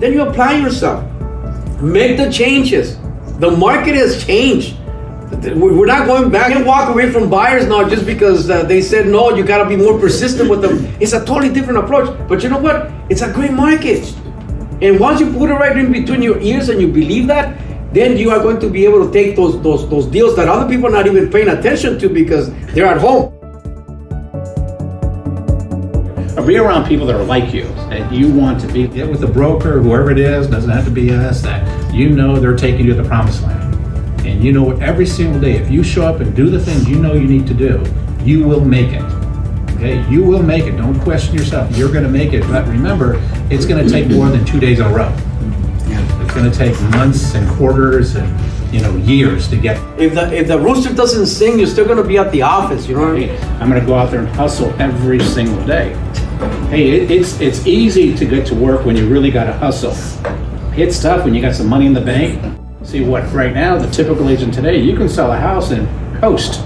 then you apply yourself. Make the changes. The market has changed. We're not going back and walk away from buyers now just because they said no, you gotta be more persistent with them. It's a totally different approach. But you know what? It's a great market. And once you put it right in between your ears and you believe that, then you are going to be able to take those deals that other people are not even paying attention to because they're at home. Be around people that are like you, that you want to be. Get with a broker, whoever it is, doesn't have to be us, that you know they're taking you to the promised land. And you know every single day, if you show up and do the things you know you need to do, you will make it. Okay, you will make it. Don't question yourself. You're going to make it. But remember, it's going to take more than 2 days in a row. It's going to take months and quarters and years to get. If the rooster doesn't sing, you're still going to be at the office. You know what I mean? I'm going to go out there and hustle every single day. Hey, it's easy to get to work when you really got to hustle. It's tough when you got some money in the bank. See what right now, the typical agent today, you can sell a house and coast.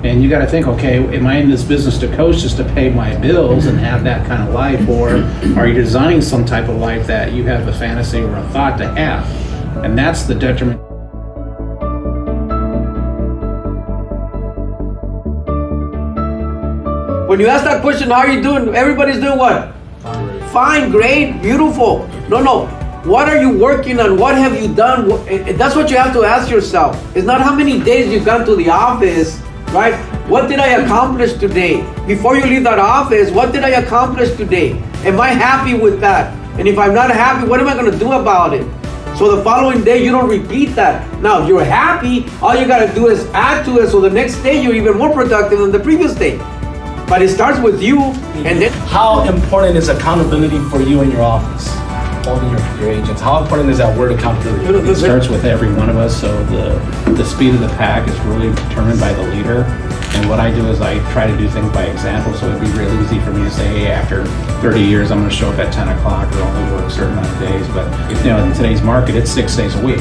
And you got to think, okay, am I in this business to coast just to pay my bills and have that kind of life, or are you designing some type of life that you have a fantasy or a thought to have? And that's the detriment. When you ask that question, how are you doing? Everybody's doing what? Fine, great, beautiful. No. What are you working on? What have you done? That's what you have to ask yourself. It's not how many days you've gone to the office, right? What did I accomplish today? Before you leave that office, what did I accomplish today? Am I happy with that? And if I'm not happy, what am I going to do about it? So the following day, you don't repeat that. Now, if you're happy, all you got to do is add to it so the next day you're even more productive than the previous day. But it starts with you, and then... How important is accountability for you in your office? Holding your agents. How important is that word accountability? It starts with every one of us, so the speed of the pack is really determined by the leader. And what I do is I try to do things by example, so it'd be real easy for me to say, hey, after 30 years, I'm going to show up at 10 o'clock or only work a certain amount of days. But in today's market, it's 6 days a week.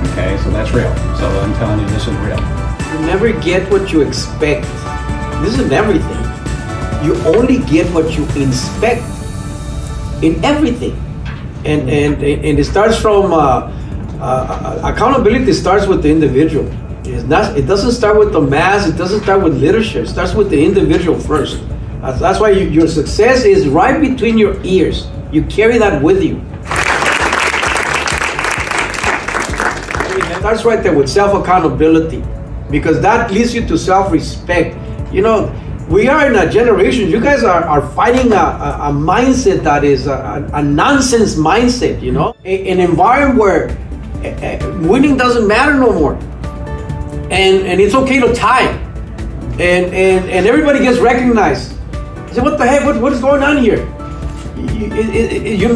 Okay, so that's real. So I'm telling you, this is real. You never get what you expect. This is everything. You only get what you inspect in everything. And it starts from accountability starts with the individual. It doesn't start with the mass. It doesn't start with literature. It starts with the individual first. That's why your success is right between your ears. You carry that with you. It starts right there with self-accountability, because that leads you to self-respect. We are in a generation, you guys are fighting a mindset that is a nonsense mindset, an environment where winning doesn't matter no more. And it's okay to tie. And everybody gets recognized. I said, what the heck, what is going on here? You're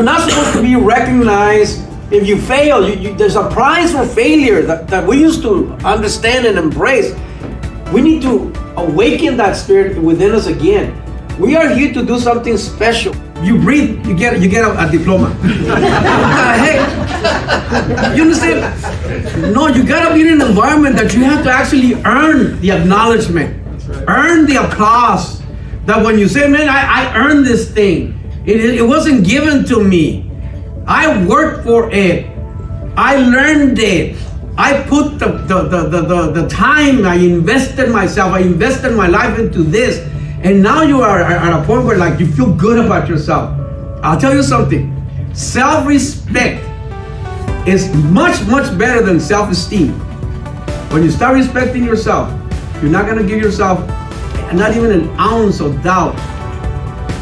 not supposed to be recognized if you fail. There's a prize for failure that we used to understand and embrace. We need to awaken that spirit within us again. We are here to do something special. You breathe, you get a diploma. Hey, you understand? No, you gotta be in an environment that you have to actually earn the acknowledgement, earn the applause. That when you say, man, I earned this thing. It wasn't given to me. I worked for it. I learned it. I put the time, I invested myself, I invested my life into this, and now you are at a point where you feel good about yourself. I'll tell you something, self-respect is much, much better than self-esteem. When you start respecting yourself, you're not gonna give yourself not even an ounce of doubt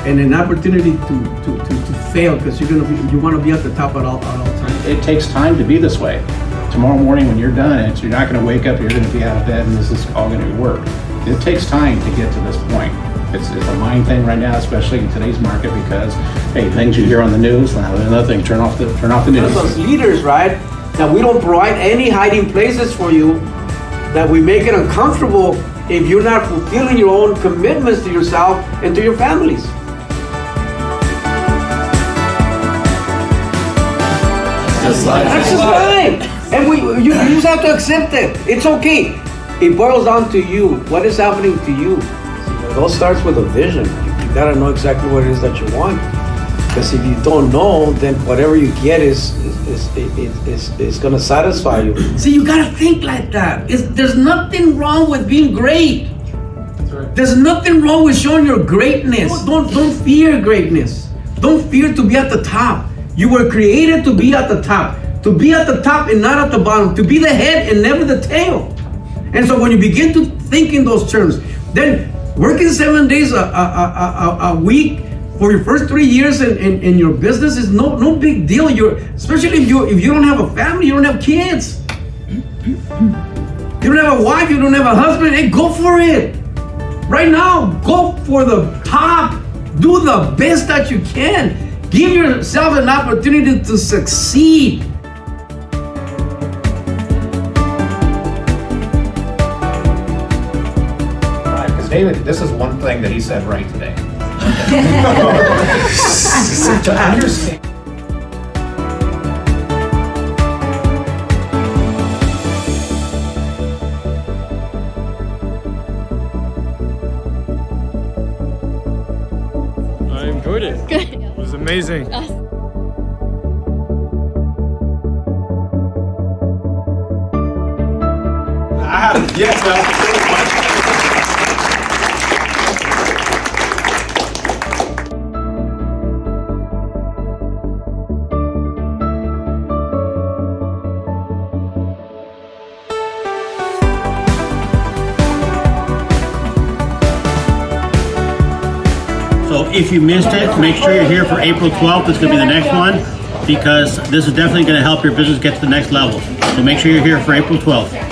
and an opportunity to fail, because you want to be at the top at all times. It takes time to be this way. Tomorrow morning when you're done, you're not going to wake up, you're going to be out of bed and this is all going to work. It takes time to get to this point. It's a mind thing right now, especially in today's market, because hey, things you hear on the news, well, another thing, turn off the news. Those leaders, right, that we don't provide any hiding places for you, that we make it uncomfortable if you're not fulfilling your own commitments to yourself and to your families. That's just fine. And you just have to accept it. It's okay. It boils down to you. What is happening to you? It all starts with a vision. You gotta know exactly what it is that you want. Because if you don't know, then whatever you get is gonna satisfy you. See, you gotta think like that. There's nothing wrong with being great. There's nothing wrong with showing your greatness. Don't fear greatness. Don't fear to be at the top. You were created to be at the top. To be at the top and not at the bottom. To be the head and never the tail. And so when you begin to think in those terms, then working 7 days a week for your first 3 years in your business is no big deal. Especially if you don't have a family, you don't have kids. You don't have a wife, you don't have a husband. Hey, go for it. Right now, go for the top. Do the best that you can. Give yourself an opportunity to succeed. Because David, this is one thing that he said right today. To understand. I enjoyed it. Good. It was amazing. Yes, So if you missed it, make sure you're here for April 12th. It's going to be the next one because this is definitely going to help your business get to the next level. So make sure you're here for April 12th.